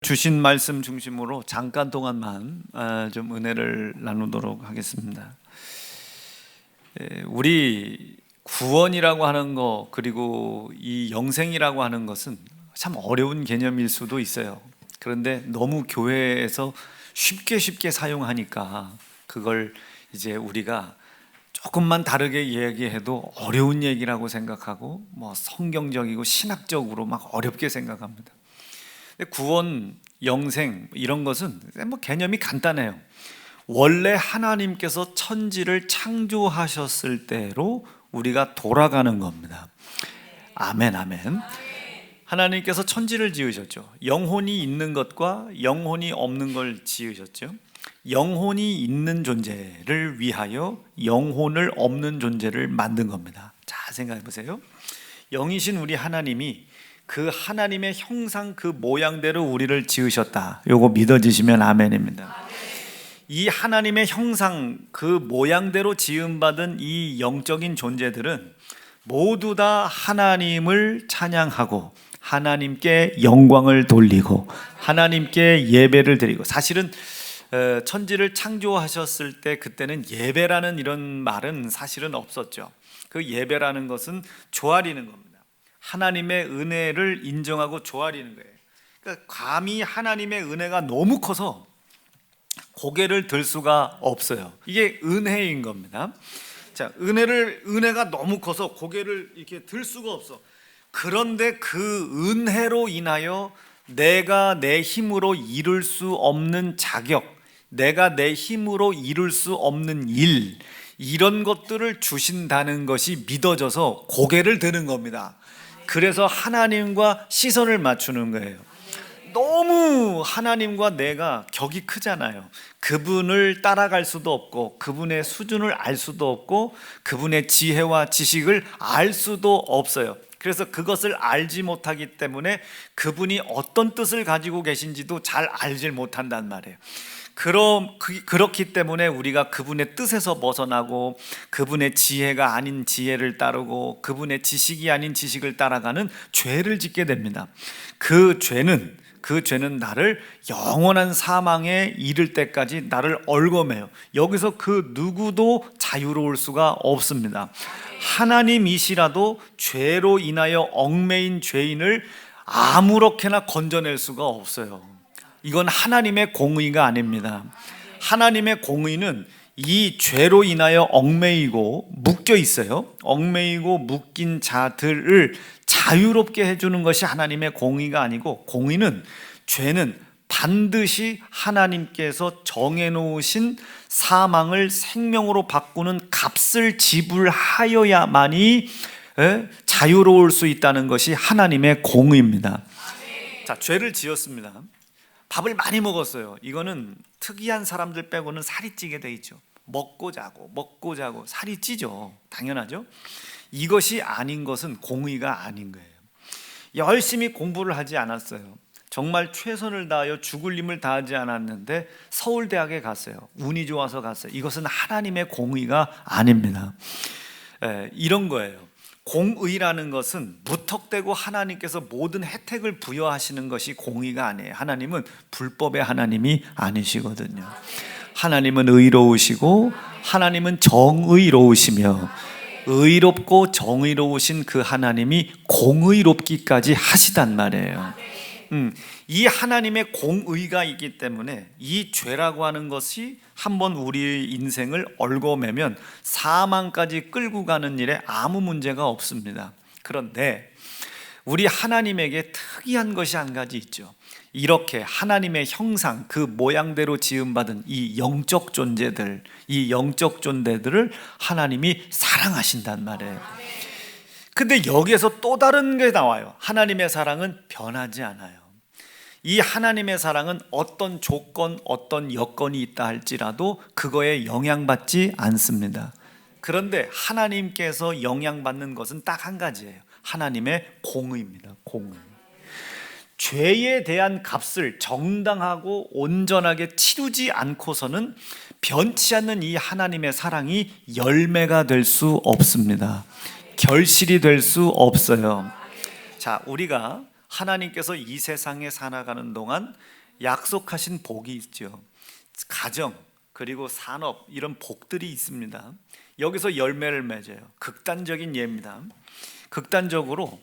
주신 말씀 중심으로 잠깐 동안만 좀 은혜를 나누도록 하겠습니다. 우리 구원이라고 하는 거, 그리고 이 영생이라고 하는 것은 참 어려운 개념일 수도 있어요. 그런데 너무 교회에서 쉽게 사용하니까 그걸 이제 우리가 조금만 다르게 이야기해도 어려운 얘기라고 생각하고 성경적이고 신학적으로 막 어렵게 생각합니다. 구원, 영생 이런 것은 개념이 간단해요. 원래 하나님께서 천지를 창조하셨을 때로 우리가 돌아가는 겁니다. 아멘, 아멘. 하나님께서 천지를 지으셨죠. 영혼이 있는 것과 영혼이 없는 걸 지으셨죠. 영혼이 있는 존재를 위하여 영혼을 없는 존재를 만든 겁니다. 자, 생각해 보세요. 영이신 우리 하나님이 그 하나님의 형상, 그 모양대로 우리를 지으셨다. 요거 믿어지시면 아멘입니다. 이 하나님의 형상, 그 모양대로 지음받은 이 영적인 존재들은 모두 다 하나님을 찬양하고 하나님께 영광을 돌리고 하나님께 예배를 드리고, 사실은 천지를 창조하셨을 때 그때는 예배라는 이런 말은 사실은 없었죠. 그 예배라는 것은 조아리는 겁니다. 하나님의 은혜를 인정하고 조아리는 거예요. 그러니까 감히 하나님의 은혜가 너무 커서 고개를 들 수가 없어요. 이게 은혜인 겁니다. 자, 은혜가 너무 커서 고개를 이렇게 들 수가 없어. 그런데 그 은혜로 인하여 내가 내 힘으로 이룰 수 없는 자격, 내가 내 힘으로 이룰 수 없는 일, 이런 것들을 주신다는 것이 믿어져서 고개를 드는 겁니다. 그래서 하나님과 시선을 맞추는 거예요. 너무 하나님과 내가 격이 크잖아요. 그분을 따라갈 수도 없고, 그분의 수준을 알 수도 없고, 그분의 지혜와 지식을 알 수도 없어요. 그래서 그것을 알지 못하기 때문에 그분이 어떤 뜻을 가지고 계신지도 잘 알질 못한단 말이에요. 그렇기 때문에 우리가 그분의 뜻에서 벗어나고 그분의 지혜가 아닌 지혜를 따르고 그분의 지식이 아닌 지식을 따라가는 죄를 짓게 됩니다. 그 죄는 나를 영원한 사망에 이를 때까지 나를 얽어매요. 여기서 그 누구도 자유로울 수가 없습니다. 하나님이시라도 죄로 인하여 얽매인 죄인을 아무렇게나 건져낼 수가 없어요. 이건 하나님의 공의가 아닙니다. 하나님의 공의는 이 죄로 인하여 얽매이고 묶여 있어요. 얽매이고 묶인 자들을 자유롭게 해주는 것이 하나님의 공의가 아니고, 공의는, 죄는 반드시 하나님께서 정해놓으신 사망을 생명으로 바꾸는 값을 지불하여야만이 자유로울 수 있다는 것이 하나님의 공의입니다. 자, 죄를 지었습니다. 밥을 많이 먹었어요. 이거는 특이한 사람들 빼고는 살이 찌게 돼 있죠. 먹고 자고 살이 찌죠. 당연하죠. 이것이 아닌 것은 공의가 아닌 거예요. 열심히 공부를 하지 않았어요. 정말 최선을 다하여 죽을 힘을 다하지 않았는데 서울대학에 갔어요. 운이 좋아서 갔어요. 이것은 하나님의 공의가 아닙니다. 이런 거예요. 공의라는 것은 무턱대고 하나님께서 모든 혜택을 부여하시는 것이 공의가 아니에요. 하나님은 불법의 하나님이 아니시거든요. 하나님은 의로우시고 하나님은 정의로우시며, 의롭고 정의로우신 그 하나님이 공의롭기까지 하시단 말이에요. 이 하나님의 공의가 있기 때문에 이 죄라고 하는 것이 한번 우리의 인생을 얽어매면 사망까지 끌고 가는 일에 아무 문제가 없습니다. 그런데 우리 하나님에게 특이한 것이 한 가지 있죠. 이렇게 하나님의 형상, 그 모양대로 지음받은 이 영적 존재들을 하나님이 사랑하신단 말이에요. 근데 여기에서 또 다른 게 나와요. 하나님의 사랑은 변하지 않아요. 이 하나님의 사랑은 어떤 조건, 어떤 여건이 있다 할지라도 그거에 영향받지 않습니다. 그런데 하나님께서 영향받는 것은 딱 한 가지예요. 하나님의 공의입니다. 공의. 죄에 대한 값을 정당하고 온전하게 치르지 않고서는 변치 않는 이 하나님의 사랑이 열매가 될 수 없습니다. 결실이 될 수 없어요. 자, 우리가 하나님께서 이 세상에 살아가는 동안 약속하신 복이 있죠. 가정 그리고 산업, 이런 복들이 있습니다. 여기서 열매를 맺어요. 극단적인 예입니다. 극단적으로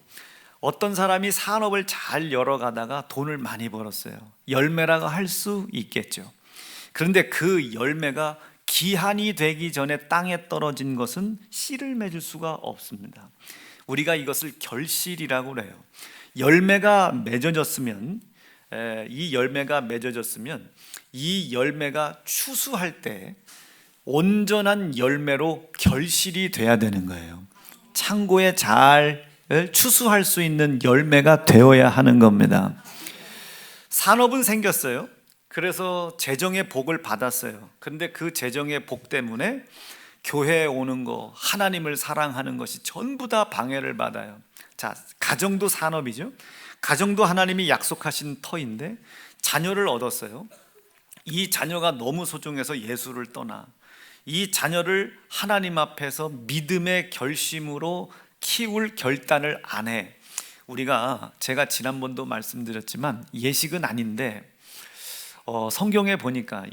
어떤 사람이 산업을 잘 열어가다가 돈을 많이 벌었어요. 열매라고 할 수 있겠죠. 그런데 그 열매가 기한이 되기 전에 땅에 떨어진 것은 씨를 맺을 수가 없습니다. 우리가 이것을 결실이라고 그래요. 열매가 맺어졌으면, 이 열매가 추수할 때 온전한 열매로 결실이 돼야 되는 거예요. 창고에 잘 추수할 수 있는 열매가 되어야 하는 겁니다. 산업은 생겼어요. 그래서 재정의 복을 받았어요. 그런데 그 재정의 복 때문에 교회에 오는 거, 하나님을 사랑하는 것이 전부 다 방해를 받아요. 자, 가정도 산업이죠. 가정도 하나님이 약속하신 터인데 자녀를 얻었어요. 이 자녀가 너무 소중해서 예수를 떠나 이 자녀를 하나님 앞에서 믿음의 결심으로 키울 결단을 안 해. 제가 지난번도 말씀드렸지만 예식은 아닌데 성경에 보니까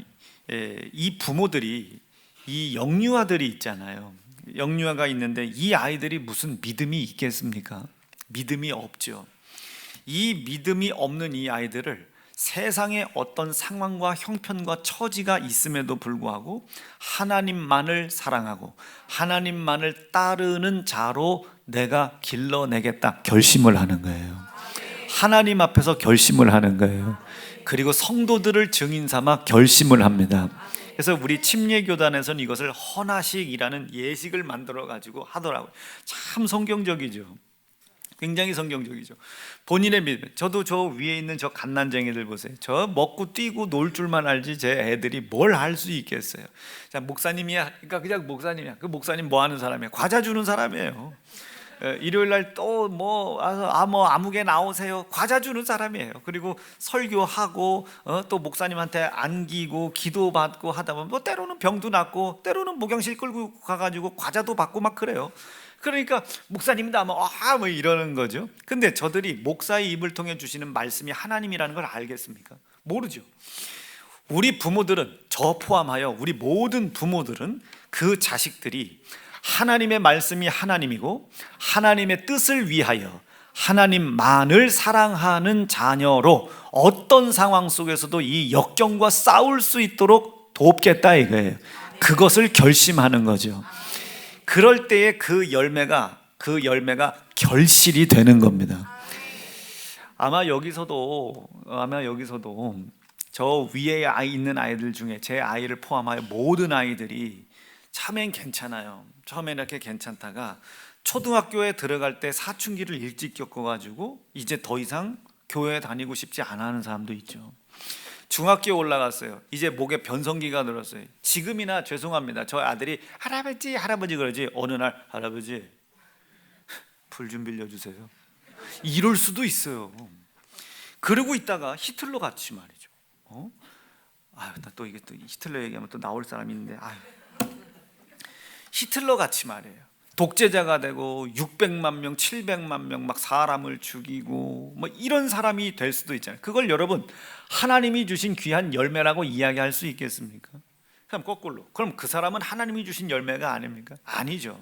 이 부모들이, 이 영유아들이 있잖아요. 영유아가 있는데 이 아이들이 무슨 믿음이 있겠습니까? 믿음이 없죠. 이 믿음이 없는 이 아이들을 세상의 어떤 상황과 형편과 처지가 있음에도 불구하고 하나님만을 사랑하고 하나님만을 따르는 자로 내가 길러내겠다 결심을 하는 거예요. 하나님 앞에서 결심을 하는 거예요. 그리고 성도들을 증인 삼아 결심을 합니다. 그래서 우리 침례교단에서는 이것을 헌화식이라는 예식을 만들어 가지고 하더라고요. 참 성경적이죠. 굉장히 성경적이죠. 본인의 믿음. 저도 저 위에 있는 저 갓난쟁이들 보세요. 저 먹고 뛰고 놀 줄만 알지 제 애들이 뭘 할 수 있겠어요. 자, 목사님이야. 그러니까 그냥 목사님이야. 그 목사님 뭐 하는 사람이에요? 과자 주는 사람이에요. 일요일 날 또 뭐 아무개 나오세요. 과자 주는 사람이에요. 그리고 설교하고 또 목사님한테 안기고 기도받고 하다 보면 뭐 때로는 병도 낫고 때로는 목욕실 끌고 가가지고 과자도 받고 막 그래요. 그러니까 목사님도 아마 뭐 이러는 거죠. 근데 저들이 목사의 입을 통해 주시는 말씀이 하나님이라는 걸 알겠습니까? 모르죠. 우리 부모들은, 저 포함하여 우리 모든 부모들은 그 자식들이 하나님의 말씀이 하나님이고 하나님의 뜻을 위하여 하나님만을 사랑하는 자녀로 어떤 상황 속에서도 이 역경과 싸울 수 있도록 돕겠다 이거예요. 그것을 결심하는 거죠. 그럴 때에 그 열매가 결실이 되는 겁니다. 아마 여기서도 저 위에 있는 아이들 중에 제 아이를 포함하여 모든 아이들이 처음엔 괜찮아요. 처음엔 이렇게 괜찮다가 초등학교에 들어갈 때 사춘기를 일찍 겪어가지고 이제 더 이상 교회에 다니고 싶지 않아 하는 사람도 있죠. 중학교에 올라갔어요. 이제 목에 변성기가 들었어요. 지금이나 죄송합니다. 저 아들이 할아버지 그러지 어느 날 할아버지 불 좀 빌려주세요. 이럴 수도 있어요. 그러고 있다가 히틀러 같이 말이죠. 나 또 이게 또 히틀러 얘기하면 또 나올 사람이 있는데 히틀러 같이 말이에요. 독재자가 되고 600만 명, 700만 명 막 사람을 죽이고 뭐 이런 사람이 될 수도 있잖아요. 그걸 여러분 하나님이 주신 귀한 열매라고 이야기할 수 있겠습니까? 그럼 거꾸로, 그럼 그 사람은 하나님이 주신 열매가 아닙니까? 아니죠.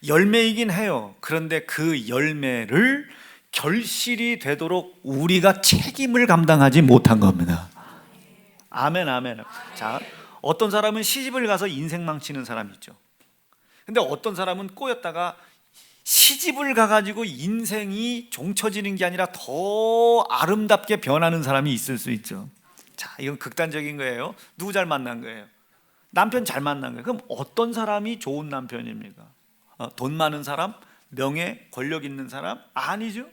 열매이긴 해요. 그런데 그 열매를 결실이 되도록 우리가 책임을 감당하지 못한 겁니다. 아멘, 아멘. 자, 어떤 사람은 시집을 가서 인생 망치는 사람이 있죠. 근데 어떤 사람은 꼬였다가 시집을 가가지고 인생이 종쳐지는 게 아니라 더 아름답게 변하는 사람이 있을 수 있죠. 자, 이건 극단적인 거예요. 누구 잘 만난 거예요? 남편 잘 만난 거예요. 그럼 어떤 사람이 좋은 남편입니까? 돈 많은 사람? 명예, 권력 있는 사람? 아니죠.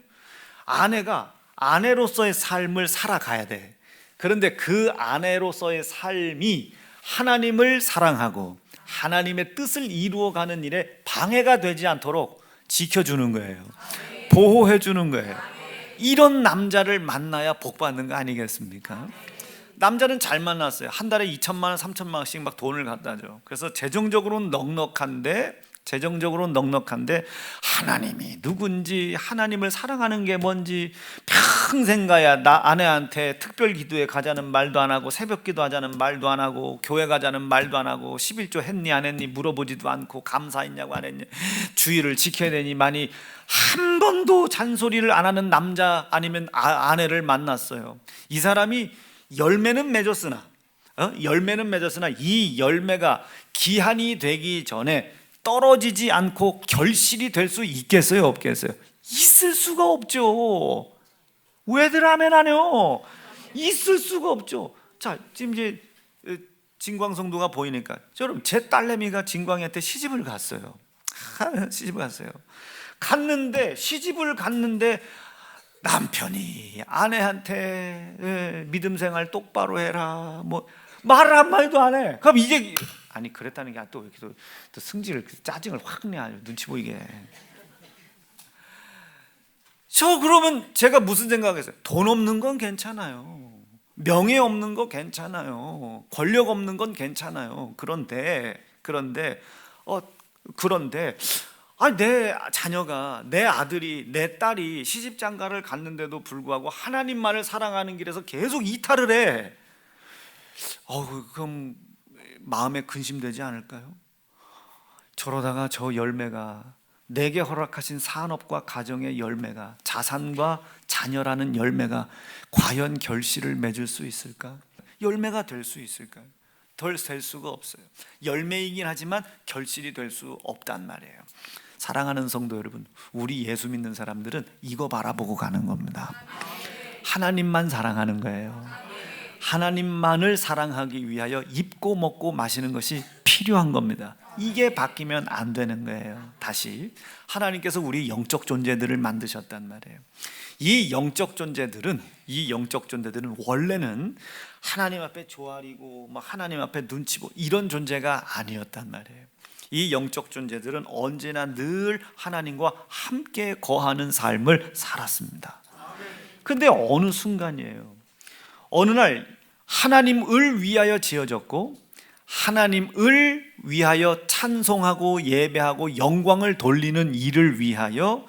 아내가 아내로서의 삶을 살아가야 돼. 그런데 그 아내로서의 삶이 하나님을 사랑하고 하나님의 뜻을 이루어가는 일에 방해가 되지 않도록 지켜주는 거예요. 보호해 주는 거예요. 이런 남자를 만나야 복 받는 거 아니겠습니까? 남자는 잘 만났어요. 한 달에 2천만 원, 3천만 원씩 막 돈을 갖다 줘. 그래서 재정적으로는 넉넉한데 재정적으로 넉넉한데 하나님이 누군지, 하나님을 사랑하는 게 뭔지 평생 가야 나 아내한테 특별 기도에 가자는 말도 안 하고, 새벽 기도 하자는 말도 안 하고, 교회 가자는 말도 안 하고, 11조 했니 안 했니 물어보지도 않고, 감사했냐고 안 했냐, 주의를 지켜야 되니 많이, 한 번도 잔소리를 안 하는 남자 아니면 아내를 만났어요. 이 사람이 열매는 맺었으나 이 열매가 기한이 되기 전에 떨어지지 않고 결실이 될 수 있겠어요, 없겠어요? 있을 수가 없죠. 왜들 아멘 안 해요? 있을 수가 없죠. 자, 지금 이제 진광성도가 보이니까, 여러분, 제 딸내미가 진광이한테 시집을 갔어요. 시집을 갔는데 남편이 아내한테 믿음 생활 똑바로 해라, 뭐 말 한마디도 안 해. 그럼 이제 아니 그랬다는 게 또 이렇게 또 승질을, 짜증을 확 내, 아주 눈치 보이게. 그러면 제가 무슨 생각했어요? 돈 없는 건 괜찮아요. 명예 없는 거 괜찮아요. 권력 없는 건 괜찮아요. 그런데 내 자녀가, 내 아들이, 내 딸이 시집장가를 갔는데도 불구하고 하나님만을 사랑하는 길에서 계속 이탈을 해. 그럼 마음에 근심되지 않을까요? 저러다가 저 열매가, 내게 허락하신 산업과 가정의 열매가, 자산과 자녀라는 열매가 과연 결실을 맺을 수 있을까? 열매가 될 수 있을까요? 덜 될 수가 없어요. 열매이긴 하지만 결실이 될 수 없단 말이에요. 사랑하는 성도 여러분, 우리 예수 믿는 사람들은 이거 바라보고 가는 겁니다. 하나님만 사랑하는 거예요. 하나님만을 사랑하기 위하여 입고 먹고 마시는 것이 필요한 겁니다. 이게 바뀌면 안 되는 거예요. 다시 하나님께서 우리 영적 존재들을 만드셨단 말이에요. 이 영적 존재들은 원래는 하나님 앞에 조아리고 하나님 앞에 눈치 보고 이런 존재가 아니었단 말이에요. 이 영적 존재들은 언제나 늘 하나님과 함께 거하는 삶을 살았습니다. 근데 어느 순간이에요, 어느 날 하나님을 위하여 지어졌고 하나님을 위하여 찬송하고 예배하고 영광을 돌리는 일을 위하여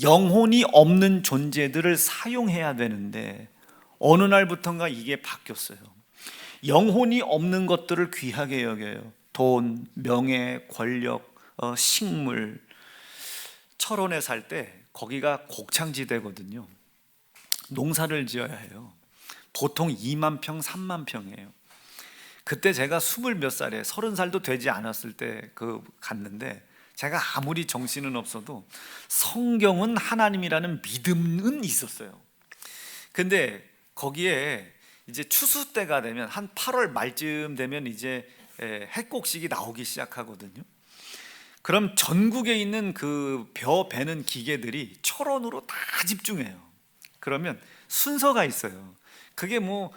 영혼이 없는 존재들을 사용해야 되는데, 어느 날부턴가 이게 바뀌었어요. 영혼이 없는 것들을 귀하게 여겨요. 돈, 명예, 권력, 식물. 철원에 살 때 거기가 곡창지대거든요. 농사를 지어야 해요. 보통 2만 평, 3만 평이에요. 그때 제가 20몇 살에 30살도 되지 않았을 때 갔는데, 제가 아무리 정신은 없어도 성경은 하나님이라는 믿음은 있었어요. 근데 거기에 이제 추수 때가 되면 한 8월 말쯤 되면 이제 핵곡식이 나오기 시작하거든요. 그럼 전국에 있는 그 벼 베는 기계들이 철원으로 다 집중해요. 그러면 순서가 있어요. 그게 뭐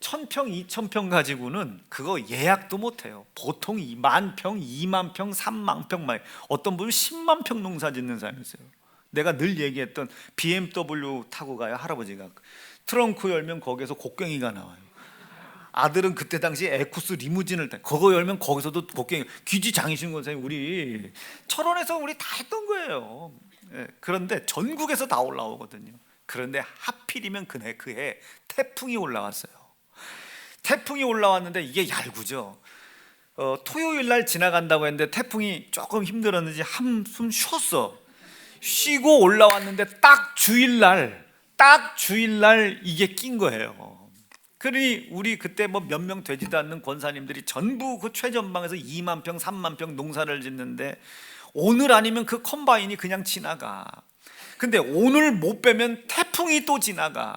1000평, 2000평 가지고는 그거 예약도 못해요. 보통 2만 평, 2만 평, 3만 평, 어떤 분은 10만 평 농사 짓는 사람이 있어요. 내가 늘 얘기했던 BMW 타고 가요. 할아버지가 트렁크 열면 거기에서 곡괭이가 나와요. 아들은 그때 당시 에쿠스 리무진을 타, 그거 열면 거기서도 곡괭이. 귀지장이신 권사님, 우리 철원에서 우리 다 했던 거예요. 그런데 전국에서 다 올라오거든요. 그런데 하필이면 그해 태풍이 올라왔어요. 태풍이 올라왔는데 이게 얄궂죠. 토요일 날 지나간다고 했는데 태풍이 조금 힘들었는지 한숨 쉬었어. 쉬고 올라왔는데 딱 주일날 이게 낀 거예요. 그러니 우리 그때 몇 명 되지도 않는 권사님들이 전부 그 최전방에서 2만 평, 3만 평 농사를 짓는데, 오늘 아니면 그 컴바인이 그냥 지나가. 근데 오늘 못 빼면 태풍이 또 지나가.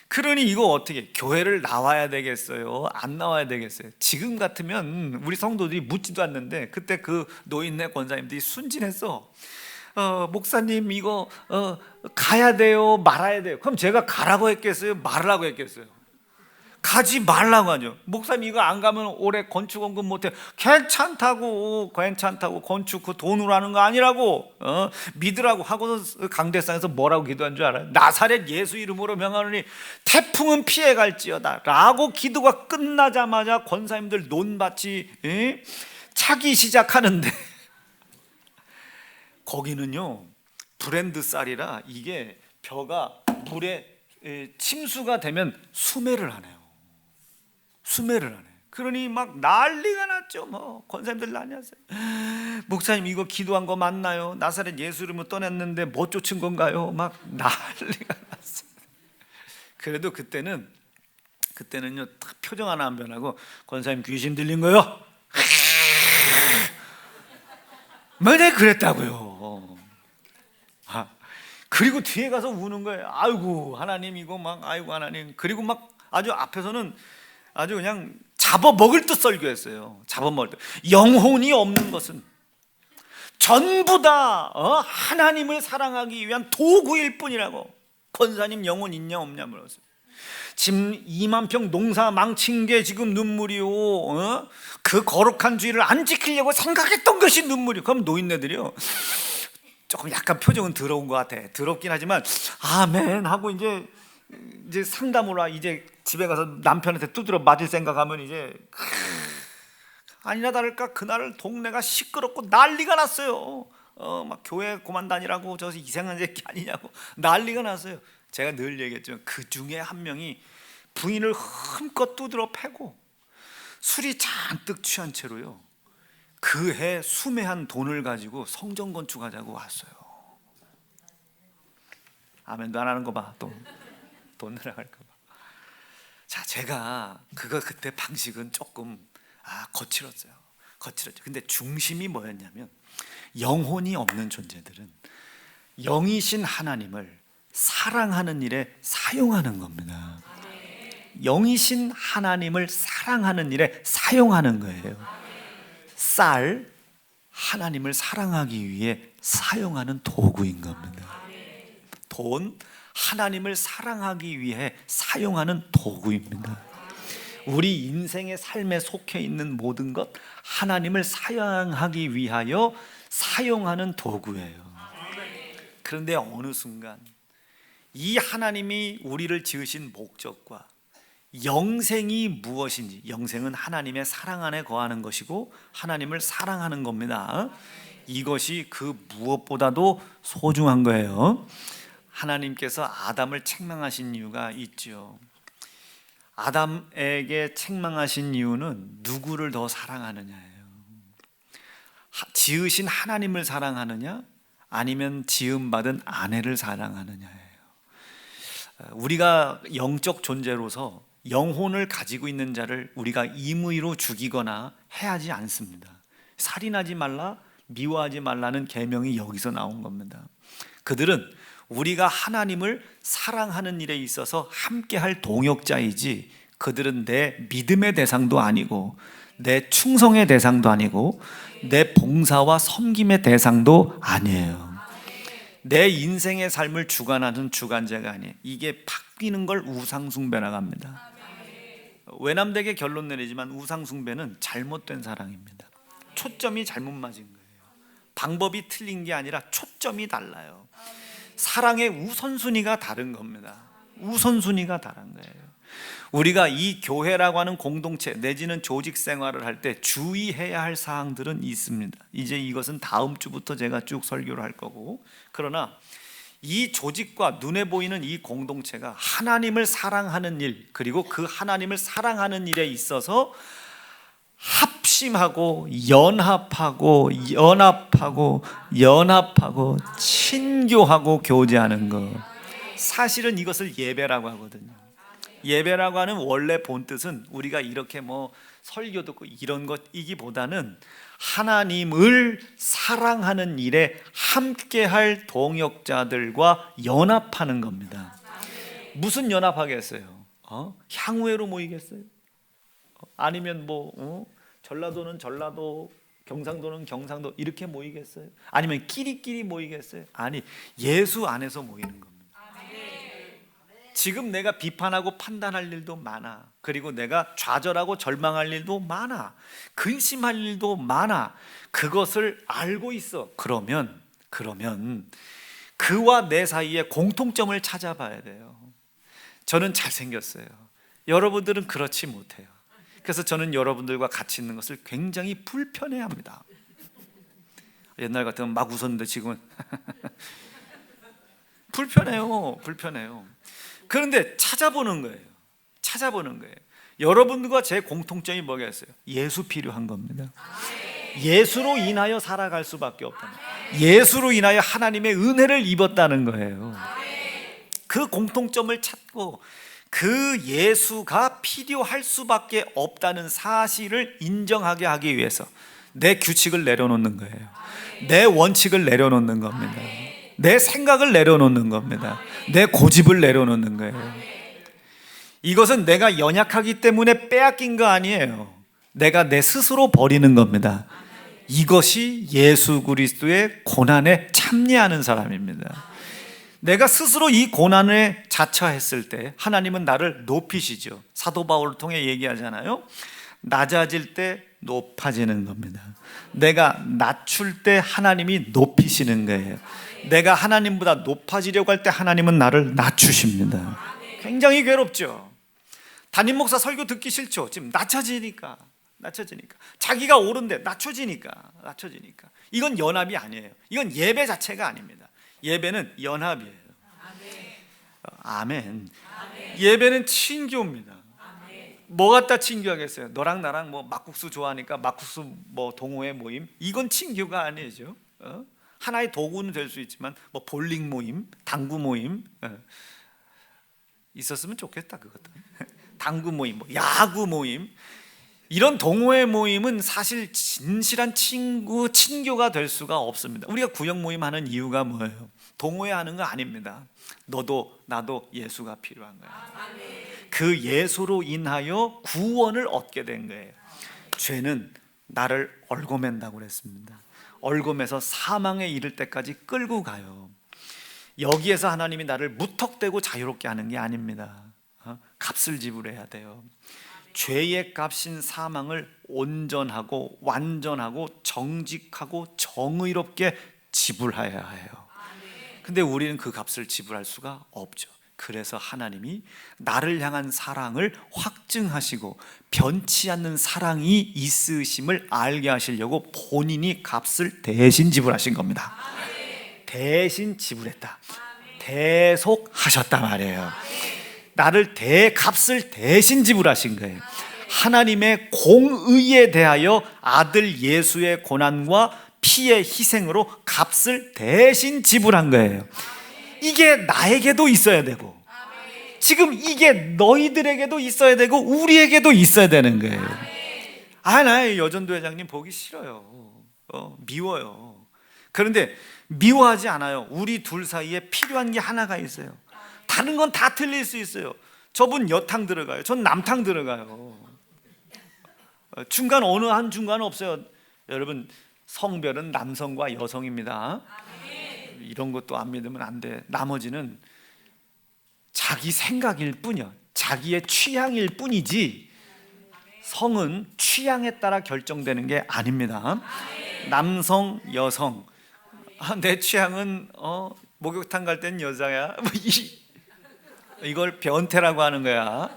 그러니 이거 어떻게, 교회를 나와야 되겠어요? 안 나와야 되겠어요? 지금 같으면 우리 성도들이 묻지도 않는데, 그때 그 노인네 권사님들이 순진했어. 목사님 이거 가야 돼요, 말아야 돼요? 그럼 제가 가라고 했겠어요, 말라고 했겠어요? 가지 말라고 하죠. 목사님 이거 안 가면 올해 건축원금 못해. 괜찮다고 건축 그 돈으로 하는 거 아니라고, 믿으라고 하고서 강대상에서 뭐라고 기도한 줄 알아요? 나사렛 예수 이름으로 명하노니 태풍은 피해갈지어다 라고 기도가 끝나자마자 권사님들 논밭이 차기 시작하는데 거기는요 브랜드 쌀이라 이게 벼가 물에 침수가 되면 수매를 하네요. 수매를 하네. 그러니 막 난리가 났죠. 뭐 권사님들 난리 났어요. 목사님 이거 기도한 거 맞나요? 나사렛 예수 이름으로 떠났는데 못 쫓은 건가요? 막 난리가 났어요. 그래도 그때는요 딱 표정 하나 안 변하고 권사님 귀신 들린 거요? 맨날 그랬다고요. 그리고 뒤에 가서 우는 거예요. 아이고 하나님 이거 막 아이고 하나님. 그리고 막 아주 앞에서는 아주 그냥 잡아먹을 듯 설교했어요. 잡아먹을 듯. 영혼이 없는 것은 전부 다 하나님을 사랑하기 위한 도구일 뿐이라고. 권사님 영혼 있냐 없냐 물었어요. 지금 2만 평 농사 망친 게 지금 눈물이요. 그 거룩한 주의를 안 지키려고 생각했던 것이 눈물이요. 그럼 노인네들이요 조금 약간 표정은 더러운 것 같아. 더럽긴 하지만 아멘 하고 이제 상담으로 이제 집에 가서 남편한테 두드려 맞을 생각하면 이제 아니나 다를까 그날 동네가 시끄럽고 난리가 났어요. 막 교회 그만 다니라고 저 이상한 새끼 아니냐고 난리가 났어요. 제가 늘 얘기했지만 그 중에 한 명이 부인을 흠껏 두드려 패고 술이 잔뜩 취한 채로요 그 해 수매한 돈을 가지고 성전 건축하자고 왔어요. 아멘도 안 하는 거 봐. 또 돈 날아갈까 봐. 자, 제가 그때 방식은 조금 거칠었어요. 거칠었죠. 근데 중심이 뭐였냐면 영혼이 없는 존재들은 영이신 하나님을 사랑하는 일에 사용하는 겁니다. 영이신 하나님을 사랑하는 일에 사용하는 거예요. 쌀, 하나님을 사랑하기 위해 사용하는 도구인 겁니다. 돈, 하나님을 사랑하기 위해 사용하는 도구입니다. 우리 인생의 삶에 속해 있는 모든 것 하나님을 사랑하기 위하여 사용하는 도구예요. 그런데 어느 순간 이 하나님이 우리를 지으신 목적과 영생이 무엇인지, 영생은 하나님의 사랑 안에 거하는 것이고 하나님을 사랑하는 겁니다. 이것이 그 무엇보다도 소중한 거예요. 하나님께서 아담을 책망하신 이유가 있죠. 아담에게 책망하신 이유는 누구를 더 사랑하느냐예요. 지으신 하나님을 사랑하느냐 아니면 지음받은 아내를 사랑하느냐예요. 우리가 영적 존재로서 영혼을 가지고 있는 자를 우리가 임의로 죽이거나 해하지 않습니다. 살인하지 말라, 미워하지 말라는 계명이 여기서 나온 겁니다. 그들은 우리가 하나님을 사랑하는 일에 있어서 함께할 동역자이지 그들은 내 믿음의 대상도 아니고 내 충성의 대상도 아니고 내 봉사와 섬김의 대상도 아니에요. 내 인생의 삶을 주관하는 주관자가 아니에요. 이게 바뀌는 걸 우상숭배라고 합니다. 외람되게 결론 내리지만 우상숭배는 잘못된 사랑입니다. 초점이 잘못 맞은 거예요. 방법이 틀린 게 아니라 초점이 달라요. 사랑의 우선순위가 다른 겁니다. 우선순위가 다른 거예요. 우리가 이 교회라고 하는 공동체 내지는 조직 생활을 할 때 주의해야 할 사항들은 있습니다. 이제 이것은 다음 주부터 제가 쭉 설교를 할 거고, 그러나 이 조직과 눈에 보이는 이 공동체가 하나님을 사랑하는 일, 그리고 그 하나님을 사랑하는 일에 있어서 합심하고 연합하고 친교하고 교제하는 것, 사실은 이것을 예배라고 하거든요. 예배라고 하는 원래 본 뜻은 우리가 이렇게 뭐 설교 듣고 이런 것이기보다는 하나님을 사랑하는 일에 함께할 동역자들과 연합하는 겁니다. 무슨 연합하겠어요? 향후회로 모이겠어요? 아니면 전라도는 전라도, 경상도는 경상도 이렇게 모이겠어요? 아니면 끼리끼리 모이겠어요? 아니, 예수 안에서 모이는 겁니다. 지금 내가 비판하고 판단할 일도 많아. 그리고 내가 좌절하고 절망할 일도 많아. 근심할 일도 많아. 그것을 알고 있어. 그러면 그와 내 사이에 공통점을 찾아봐야 돼요. 저는 잘생겼어요. 여러분들은 그렇지 못해요. 그래서 저는 여러분들과 같이 있는 것을 굉장히 불편해합니다. 옛날 같으면 막 웃었는데 지금은 불편해요. 그런데 찾아보는 거예요. 여러분들과 제 공통점이 뭐겠어요? 예수 필요한 겁니다. 예수로 인하여 살아갈 수밖에 없다는 거예요. 예수로 인하여 하나님의 은혜를 입었다는 거예요. 그 공통점을 찾고 그 예수가 필요할 수밖에 없다는 사실을 인정하게 하기 위해서 내 규칙을 내려놓는 거예요. 내 원칙을 내려놓는 겁니다. 내 생각을 내려놓는 겁니다. 내 고집을 내려놓는 거예요. 이것은 내가 연약하기 때문에 빼앗긴 거 아니에요. 내가 내 스스로 버리는 겁니다. 이것이 예수 그리스도의 고난에 참여하는 사람입니다. 내가 스스로 이 고난에 자처했을 때 하나님은 나를 높이시죠. 사도 바울을 통해 얘기하잖아요. 낮아질 때 높아지는 겁니다. 내가 낮출 때 하나님이 높이시는 거예요. 내가 하나님보다 높아지려고 할 때 하나님은 나를 낮추십니다. 굉장히 괴롭죠. 담임 목사 설교 듣기 싫죠. 지금 낮춰지니까. 자기가 옳은데 낮춰지니까. 이건 연합이 아니에요. 이건 예배 자체가 아닙니다. 예배는 연합이에요. 아멘. 예배는 친교입니다. 뭐 갖다 친교하겠어요? 너랑 나랑 뭐 막국수 좋아하니까 막국수 뭐 동호회 모임, 이건 친교가 아니죠. 하나의 도구는 될 수 있지만 뭐 볼링 모임, 당구 모임 있었으면 좋겠다. 그것도 당구 모임, 뭐 야구 모임, 이런 동호회 모임은 사실 진실한 친교가 될 수가 없습니다. 우리가 구역 모임 하는 이유가 뭐예요? 동호회 하는 거 아닙니다. 너도 나도 예수가 필요한 거예요. 그 예수로 인하여 구원을 얻게 된 거예요. 죄는 나를 얽어맨다고 그랬습니다. 얽어매서 사망에 이를 때까지 끌고 가요. 여기에서 하나님이 나를 무턱대고 자유롭게 하는 게 아닙니다. 값을 지불해야 돼요. 죄의 값인 사망을 온전하고 완전하고 정직하고 정의롭게 지불해야 해요. 근데 우리는 그 값을 지불할 수가 없죠. 그래서 하나님이 나를 향한 사랑을 확증하시고 변치 않는 사랑이 있으심을 알게 하시려고 본인이 값을 대신 지불하신 겁니다. 대신 지불했다. 대속하셨단 말이에요. 나를 값을 대신 지불하신 거예요. 하나님의 공의에 대하여 아들 예수의 고난과 피의 희생으로 값을 대신 지불한 거예요. 이게 나에게도 있어야 되고, 지금 이게 너희들에게도 있어야 되고 우리에게도 있어야 되는 거예요. 나 여전도 회장님 보기 싫어요. 미워요. 그런데 미워하지 않아요. 우리 둘 사이에 필요한 게 하나가 있어요. 다른 건 다 틀릴 수 있어요. 저분 여탕 들어가요. 전 남탕 들어가요. 중간 어느 한 중간 없어요. 여러분, 성별은 남성과 여성입니다. 이런 것도 안 믿으면 안 돼. 나머지는 자기 생각일 뿐이야. 자기의 취향일 뿐이지 성은 취향에 따라 결정되는 게 아닙니다. 남성, 여성. 내 취향은 목욕탕 갈 땐 여자야. 이걸 변태라고 하는 거야.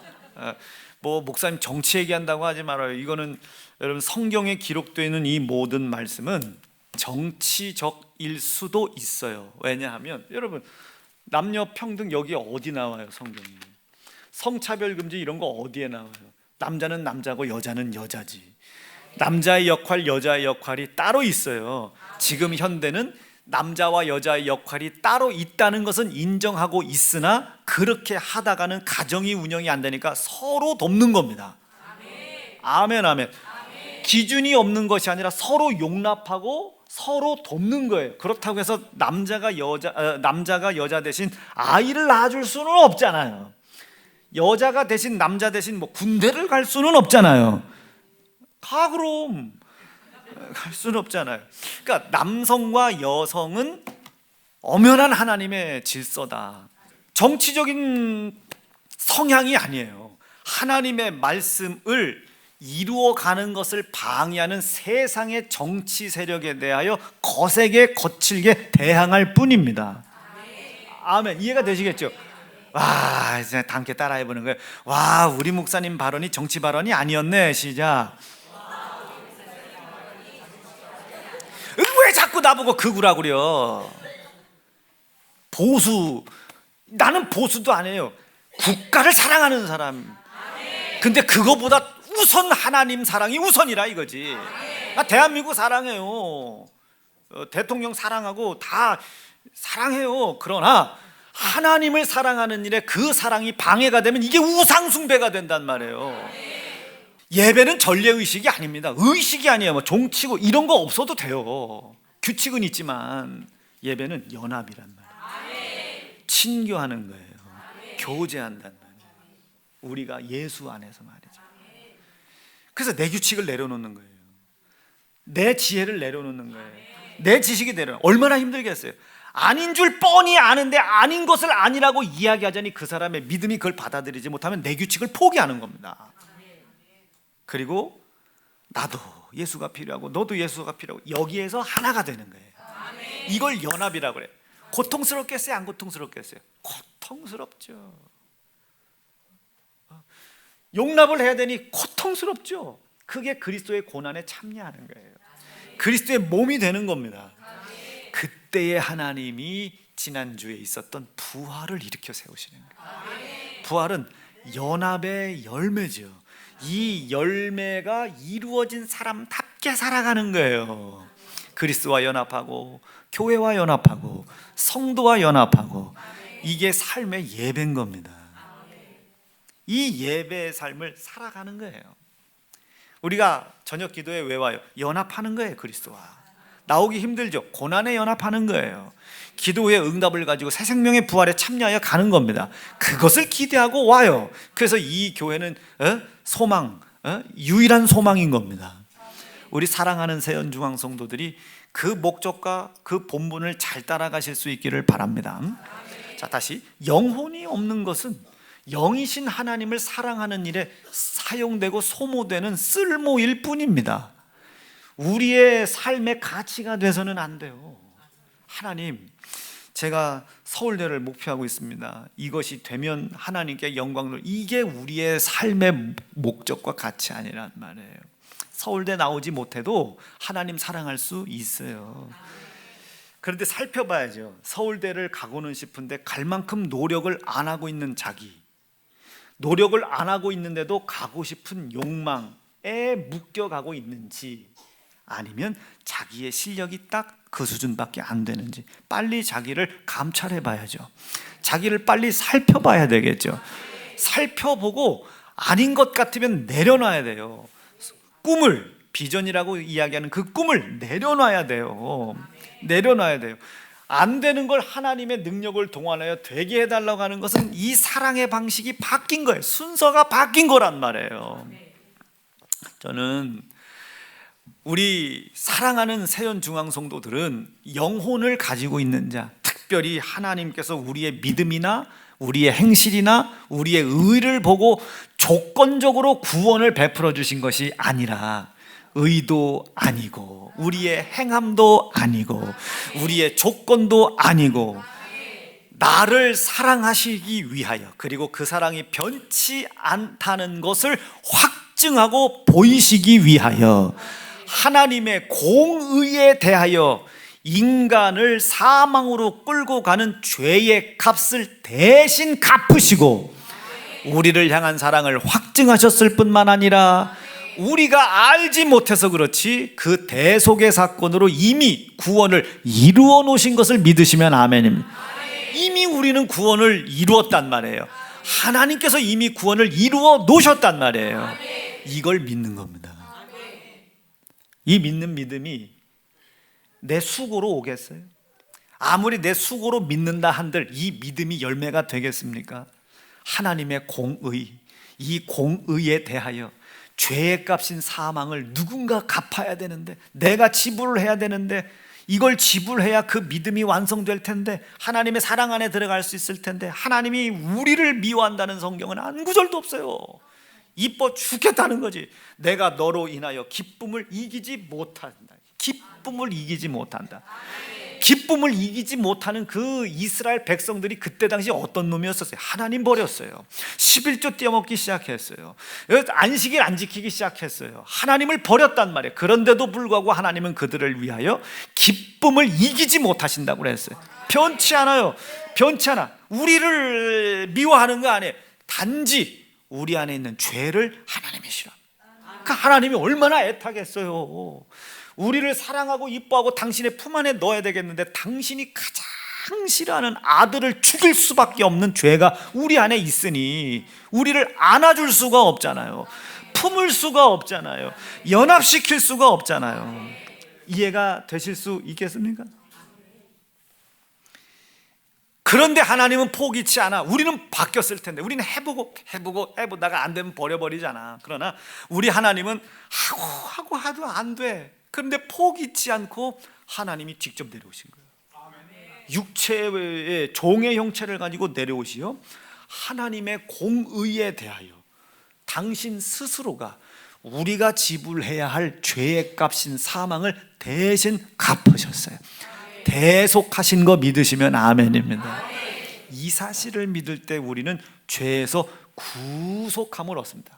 뭐 목사님 정치 얘기한다고 하지 말아요. 이거는 여러분 성경에 기록되어 있는 이 모든 말씀은 정치적일 수도 있어요. 왜냐하면 여러분 남녀 평등 여기 어디 나와요? 성경에 성차별 금지 이런 거 어디에 나와요? 남자는 남자고 여자는 여자지. 남자의 역할, 여자의 역할이 따로 있어요. 지금 현대는 남자와 여자의 역할이 따로 있다는 것은 인정하고 있으나 그렇게 하다가는 가정이 운영이 안 되니까 서로 돕는 겁니다. 아멘, 아멘. 기준이 없는 것이 아니라 서로 용납하고 서로 돕는 거예요. 그렇다고 해서 남자가 여자 대신 아이를 낳아줄 수는 없잖아요. 여자가 대신 남자 대신 뭐 군대를 갈 수는 없잖아요. 그럼 갈 수는 없잖아요. 그러니까 남성과 여성은 엄연한 하나님의 질서다. 정치적인 성향이 아니에요. 하나님의 말씀을 이루어가는 것을 방해하는 세상의 정치 세력에 대하여 거세게 거칠게 대항할 뿐입니다. 아멘. 이해가 되시겠죠? 와, 이제 함께 따라해보는 거예요. 와, 우리 목사님 발언이 정치 발언이 아니었네. 시작. 왜 자꾸 나보고 극우라고 그래요. 보수. 나는 보수도 아니에요. 국가를 사랑하는 사람. 근데 그거보다 우선 하나님 사랑이 우선이라 이거지. 나 대한민국 사랑해요. 대통령 사랑하고 다 사랑해요. 그러나 하나님을 사랑하는 일에 그 사랑이 방해가 되면 이게 우상숭배가 된단 말이에요. 예배는 전례의식이 아닙니다. 의식이 아니에요. 뭐 종치고 이런 거 없어도 돼요. 규칙은 있지만 예배는 연합이란 말이에요. 친교하는 거예요. 교제한단 말이에요. 우리가 예수 안에서 말이죠. 그래서 내 규칙을 내려놓는 거예요. 내 지혜를 내려놓는 거예요. 내 지식이 내려놓는 거예요. 얼마나 힘들겠어요. 아닌 줄 뻔히 아는데 아닌 것을 아니라고 이야기하자니 그 사람의 믿음이 그걸 받아들이지 못하면 내 규칙을 포기하는 겁니다. 그리고 나도 예수가 필요하고 너도 예수가 필요하고 여기에서 하나가 되는 거예요. 이걸 연합이라고 그래요. 고통스럽겠어요? 안 고통스럽겠어요? 고통스럽죠. 용납을 해야 되니 고통스럽죠. 그게 그리스도의 고난에 참여하는 거예요. 그리스도의 몸이 되는 겁니다. 그때의 하나님이 지난주에 있었던 부활을 일으켜 세우시는 거예요. 부활은 연합의 열매죠. 이 열매가 이루어진 사람답게 살아가는 거예요. 그리스도와 연합하고 교회와 연합하고 성도와 연합하고 이게 삶의 예배인 겁니다. 이 예배의 삶을 살아가는 거예요. 우리가 저녁 기도에 왜 와요? 연합하는 거예요. 그리스도와 나오기 힘들죠. 고난에 연합하는 거예요. 기도의 응답을 가지고 새 생명의 부활에 참여하여 가는 겁니다. 그것을 기대하고 와요. 그래서 이 교회는 소망, 유일한 소망인 겁니다. 우리 사랑하는 세연중앙 성도들이 그 목적과 그 본분을 잘 따라가실 수 있기를 바랍니다. 자, 다시 영혼이 없는 것은 영이신 하나님을 사랑하는 일에 사용되고 소모되는 쓸모일 뿐입니다. 우리의 삶의 가치가 돼서는 안 돼요. 하나님, 제가 서울대를 목표하고 있습니다. 이것이 되면 하나님께 영광을, 이게 우리의 삶의 목적과 가치 아니란 말이에요. 서울대 나오지 못해도 하나님 사랑할 수 있어요. 그런데 살펴봐야죠. 서울대를 가고는 싶은데 갈 만큼 노력을 안 하고 있는 자기, 노력을 안 하고 있는데도 가고 싶은 욕망에 묶여가고 있는지, 아니면 자기의 실력이 딱 그 수준밖에 안 되는지 빨리 자기를 감찰해 봐야죠. 자기를 빨리 살펴봐야 되겠죠. 살펴보고 아닌 것 같으면 내려놔야 돼요. 꿈을, 비전이라고 이야기하는 그 꿈을 내려놔야 돼요. 내려놔야 돼요. 안 되는 걸 하나님의 능력을 동원하여 되게 해달라고 하는 것은 이 사랑의 방식이 바뀐 거예요. 순서가 바뀐 거란 말이에요. 저는 우리 사랑하는 세연중앙 성도들은 영혼을 가지고 있는 자, 특별히 하나님께서 우리의 믿음이나 우리의 행실이나 우리의 의를 보고 조건적으로 구원을 베풀어 주신 것이 아니라, 의도 아니고 우리의 행함도 아니고 우리의 조건도 아니고 나를 사랑하시기 위하여, 그리고 그 사랑이 변치 않다는 것을 확증하고 보이시기 위하여 하나님의 공의에 대하여 인간을 사망으로 끌고 가는 죄의 값을 대신 갚으시고 우리를 향한 사랑을 확증하셨을 뿐만 아니라 우리가 알지 못해서 그렇지 그 대속의 사건으로 이미 구원을 이루어 놓으신 것을 믿으시면 아멘입니다. 이미 우리는 구원을 이루었단 말이에요. 하나님께서 이미 구원을 이루어 놓으셨단 말이에요. 이걸 믿는 겁니다. 이 믿는 믿음이 내 수고로 오겠어요? 아무리 내 수고로 믿는다 한들 이 믿음이 열매가 되겠습니까? 하나님의 공의, 이 공의에 대하여 죄의 값인 사망을 누군가 갚아야 되는데, 내가 지불을 해야 되는데, 이걸 지불해야 그 믿음이 완성될 텐데, 하나님의 사랑 안에 들어갈 수 있을 텐데, 하나님이 우리를 미워한다는 성경은 한 구절도 없어요. 이뻐 죽겠다는 거지. 내가 너로 인하여 기쁨을 이기지 못한다. 기쁨을 이기지 못한다. 기쁨을 이기지 못하는 그 이스라엘 백성들이 그때 당시 어떤 놈이었었어요? 하나님 버렸어요. 11조 떼어먹기 시작했어요. 안식일 안 지키기 시작했어요. 하나님을 버렸단 말이에요. 그런데도 불구하고 하나님은 그들을 위하여 기쁨을 이기지 못하신다고 그랬어요. 변치 않아요. 변치 않아. 우리를 미워하는 거 아니에요. 단지 우리 안에 있는 죄를 하나님이 싫어합니다. 그러니까 하나님이 얼마나 애타겠어요. 우리를 사랑하고 이뻐하고 당신의 품 안에 넣어야 되겠는데 당신이 가장 싫어하는 아들을 죽일 수밖에 없는 죄가 우리 안에 있으니 우리를 안아줄 수가 없잖아요. 품을 수가 없잖아요. 연합시킬 수가 없잖아요. 이해가 되실 수 있겠습니까? 그런데 하나님은 포기치 않아. 우리는 바뀌었을 텐데 우리는 해보다가 안 되면 버려버리잖아. 그러나 우리 하나님은 하도 안 돼. 그런데 포기치 않고 하나님이 직접 내려오신 거예요. 육체의 종의 형체를 가지고 내려오시어 하나님의 공의에 대하여 당신 스스로가 우리가 지불해야 할 죄의 값인 사망을 대신 갚으셨어요. 대속하신 거 믿으시면 아멘입니다. 이 사실을 믿을 때 우리는 죄에서 구속함을 얻습니다.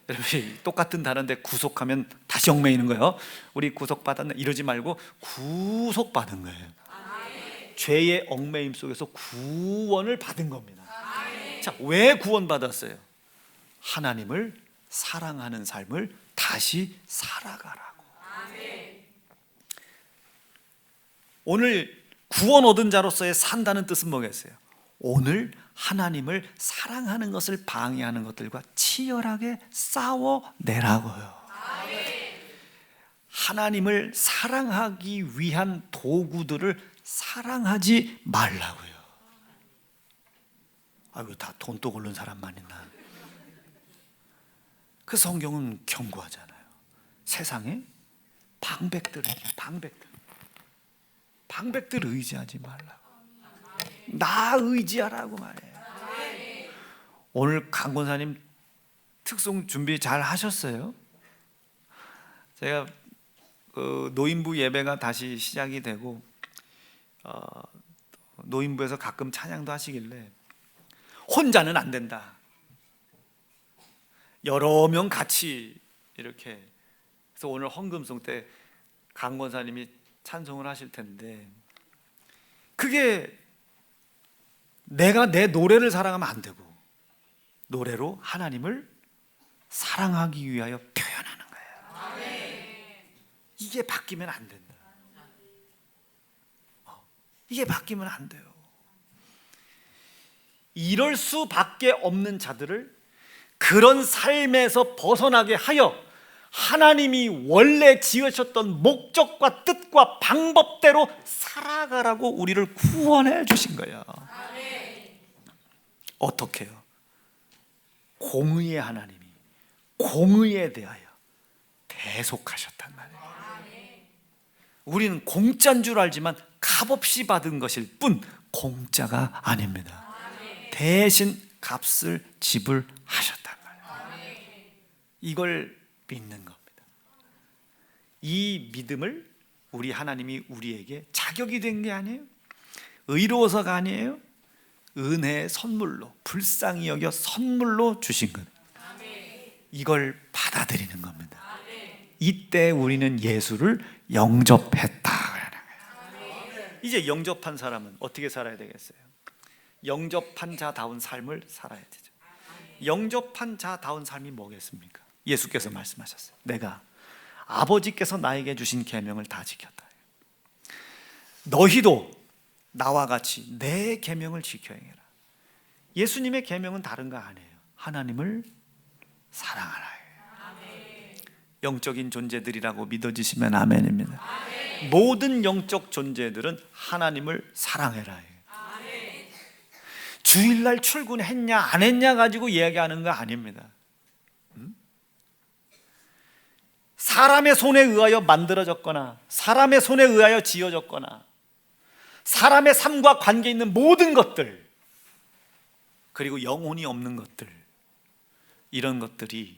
여러분, 똑같은 단어인데 구속하면 다시 얽매이는 거예요. 우리 구속받았네 이러지 말고 구속받은 거예요. 죄의 얽매임 속에서 구원을 받은 겁니다. 자, 왜 구원받았어요? 하나님을 사랑하는 삶을 다시 살아가라고. 오늘 구원 얻은 자로서의 산다는 뜻은 뭐겠어요? 오늘 하나님을 사랑하는 것을 방해하는 것들과 치열하게 싸워내라고요. 하나님을 사랑하기 위한 도구들을 사랑하지 말라고요. 왜 다 돈도 걸른 사람만 있나? 그 성경은 경고하잖아요. 세상에 방백들 의지하지 말라고. 나 의지하라고 말해요. 오늘 강 권사님 특송 준비 잘 하셨어요? 제가 노인부 예배가 다시 시작이 되고 노인부에서 가끔 찬양도 하시길래 혼자는 안 된다. 여러 명 같이 이렇게. 그래서 오늘 헌금송 때 강 권사님이 찬송을 하실 텐데 그게 내가 내 노래를 사랑하면 안 되고 노래로 하나님을 사랑하기 위하여 표현하는 거예요. 이게 바뀌면 안 된다. 이게 바뀌면 안 돼요. 이럴 수밖에 없는 자들을 그런 삶에서 벗어나게 하여 하나님이 원래 지으셨던 목적과 뜻과 방법대로 살아가라고 우리를 구원해 주신 거예요. 어떻게 해요? 공의의 하나님이 공의에 대하여 대속하셨단 말이에요. 우리는 공짜인 줄 알지만 값없이 받은 것일 뿐 공짜가 아닙니다. 대신 값을 지불하셨단 말이에요. 이걸 믿는 겁니다. 이 믿음을 우리 하나님이 우리에게 자격이 된 게 아니에요. 의로워서가 아니에요. 은혜의 선물로 불쌍히 여겨 선물로 주신 것. 이걸 받아들이는 겁니다. 이때 우리는 예수를 영접했다. 이제 영접한 사람은 어떻게 살아야 되겠어요? 영접한 자다운 삶을 살아야 되죠. 영접한 자다운 삶이 뭐겠습니까? 예수께서 말씀하셨어요. 내가 아버지께서 나에게 주신 계명을 다 지켰다. 너희도 나와 같이 내 계명을 지켜 행해라. 예수님의 계명은 다른 거 아니에요. 하나님을 사랑하라. 영적인 존재들이라고 믿어지시면 아멘입니다. 모든 영적 존재들은 하나님을 사랑해라. 주일날 출근했냐 안 했냐 가지고 이야기하는 거 아닙니다. 사람의 손에 의하여 만들어졌거나 사람의 손에 의하여 지어졌거나 사람의 삶과 관계 있는 모든 것들 그리고 영혼이 없는 것들 이런 것들이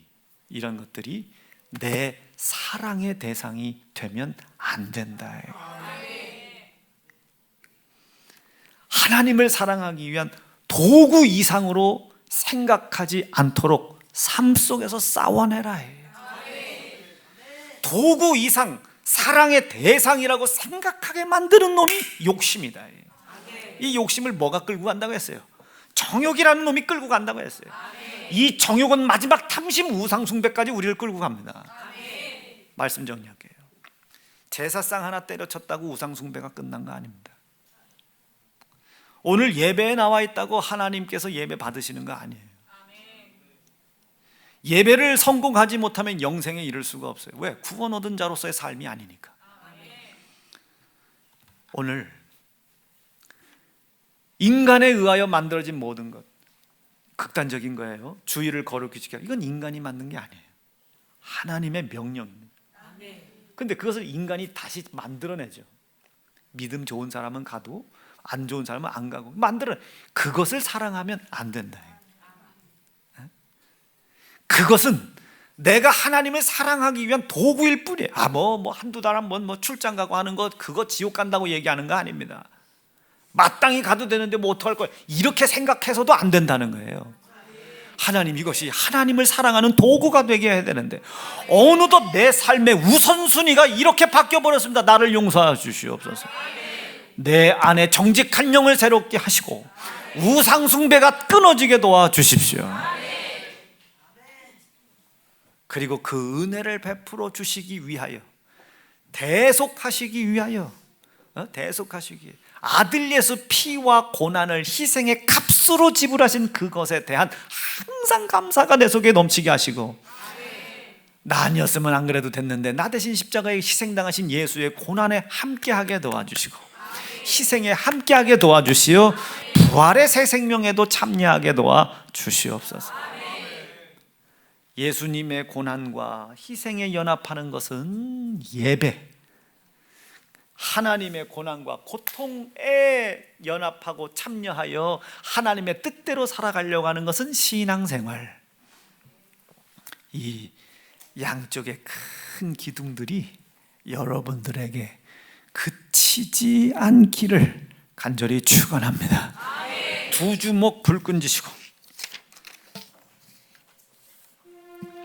내 사랑의 대상이 되면 안 된다. 하나님을 사랑하기 위한 도구 이상으로 생각하지 않도록 삶 속에서 싸워내라 해요. 도구 이상, 사랑의 대상이라고 생각하게 만드는 놈이 욕심이다. 이 욕심을 뭐가 끌고 간다고 했어요? 정욕이라는 놈이 끌고 간다고 했어요. 이 정욕은 마지막 탐심, 우상 숭배까지 우리를 끌고 갑니다. 말씀 정리할게요. 제사상 하나 때려쳤다고 우상 숭배가 끝난 거 아닙니다. 오늘 예배에 나와 있다고 하나님께서 예배 받으시는 거 아니에요. 예배를 성공하지 못하면 영생에 이를 수가 없어요. 왜? 구원 얻은 자로서의 삶이 아니니까. 오늘 인간에 의하여 만들어진 모든 것, 극단적인 거예요. 주의를 거룩히 지켜. 이건 인간이 만든 게 아니에요. 하나님의 명령입니다. 근데 그것을 인간이 다시 만들어내죠. 믿음 좋은 사람은 가도 안 좋은 사람은 안 가고 만들어. 그것을 사랑하면 안 된다. 그것은 내가 하나님을 사랑하기 위한 도구일 뿐이에요. 한두 달 한 번 출장 가고 하는 것, 그거 지옥 간다고 얘기하는 거 아닙니다. 마땅히 가도 되는데 어떡할 거야, 이렇게 생각해서도 안 된다는 거예요. 하나님, 이것이 하나님을 사랑하는 도구가 되게 해야 되는데 어느덧 내 삶의 우선순위가 이렇게 바뀌어버렸습니다. 나를 용서해 주시옵소서. 내 안에 정직한 영을 새롭게 하시고 우상 숭배가 끊어지게 도와주십시오. 그리고 그 은혜를 베풀어 주시기 위하여, 대속하시기 위하여, 아들 예수 피와 고난을 희생의 값으로 지불하신 그것에 대한 항상 감사가 내 속에 넘치게 하시고, 나 아니었으면 안 그래도 됐는데 나 대신 십자가에 희생당하신 예수의 고난에 함께하게 도와주시고, 희생에 함께하게 도와주시어 부활의 새 생명에도 참여하게 도와주시옵소서. 예수님의 고난과 희생에 연합하는 것은 예배, 하나님의 고난과 고통에 연합하고 참여하여 하나님의 뜻대로 살아가려고 하는 것은 신앙생활. 이 양쪽의 큰 기둥들이 여러분들에게 그치지 않기를 간절히 축원합니다. 두 주먹 불끈 쥐시고,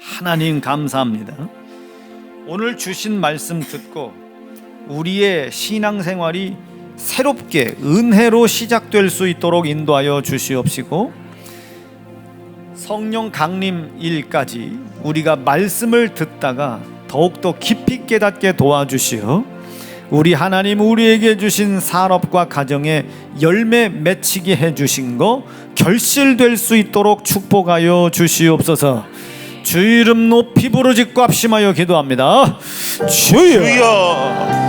하나님 감사합니다. 오늘 주신 말씀 듣고 우리의 신앙생활이 새롭게 은혜로 시작될 수 있도록 인도하여 주시옵시고, 성령 강림일까지 우리가 말씀을 듣다가 더욱더 깊이 깨닫게 도와주시어 우리 하나님 우리에게 주신 산업과 가정에 열매 맺히게 해주신 거 결실될 수 있도록 축복하여 주시옵소서. 주 이름 높이 부르짖고 합심하여 기도합니다. 주여.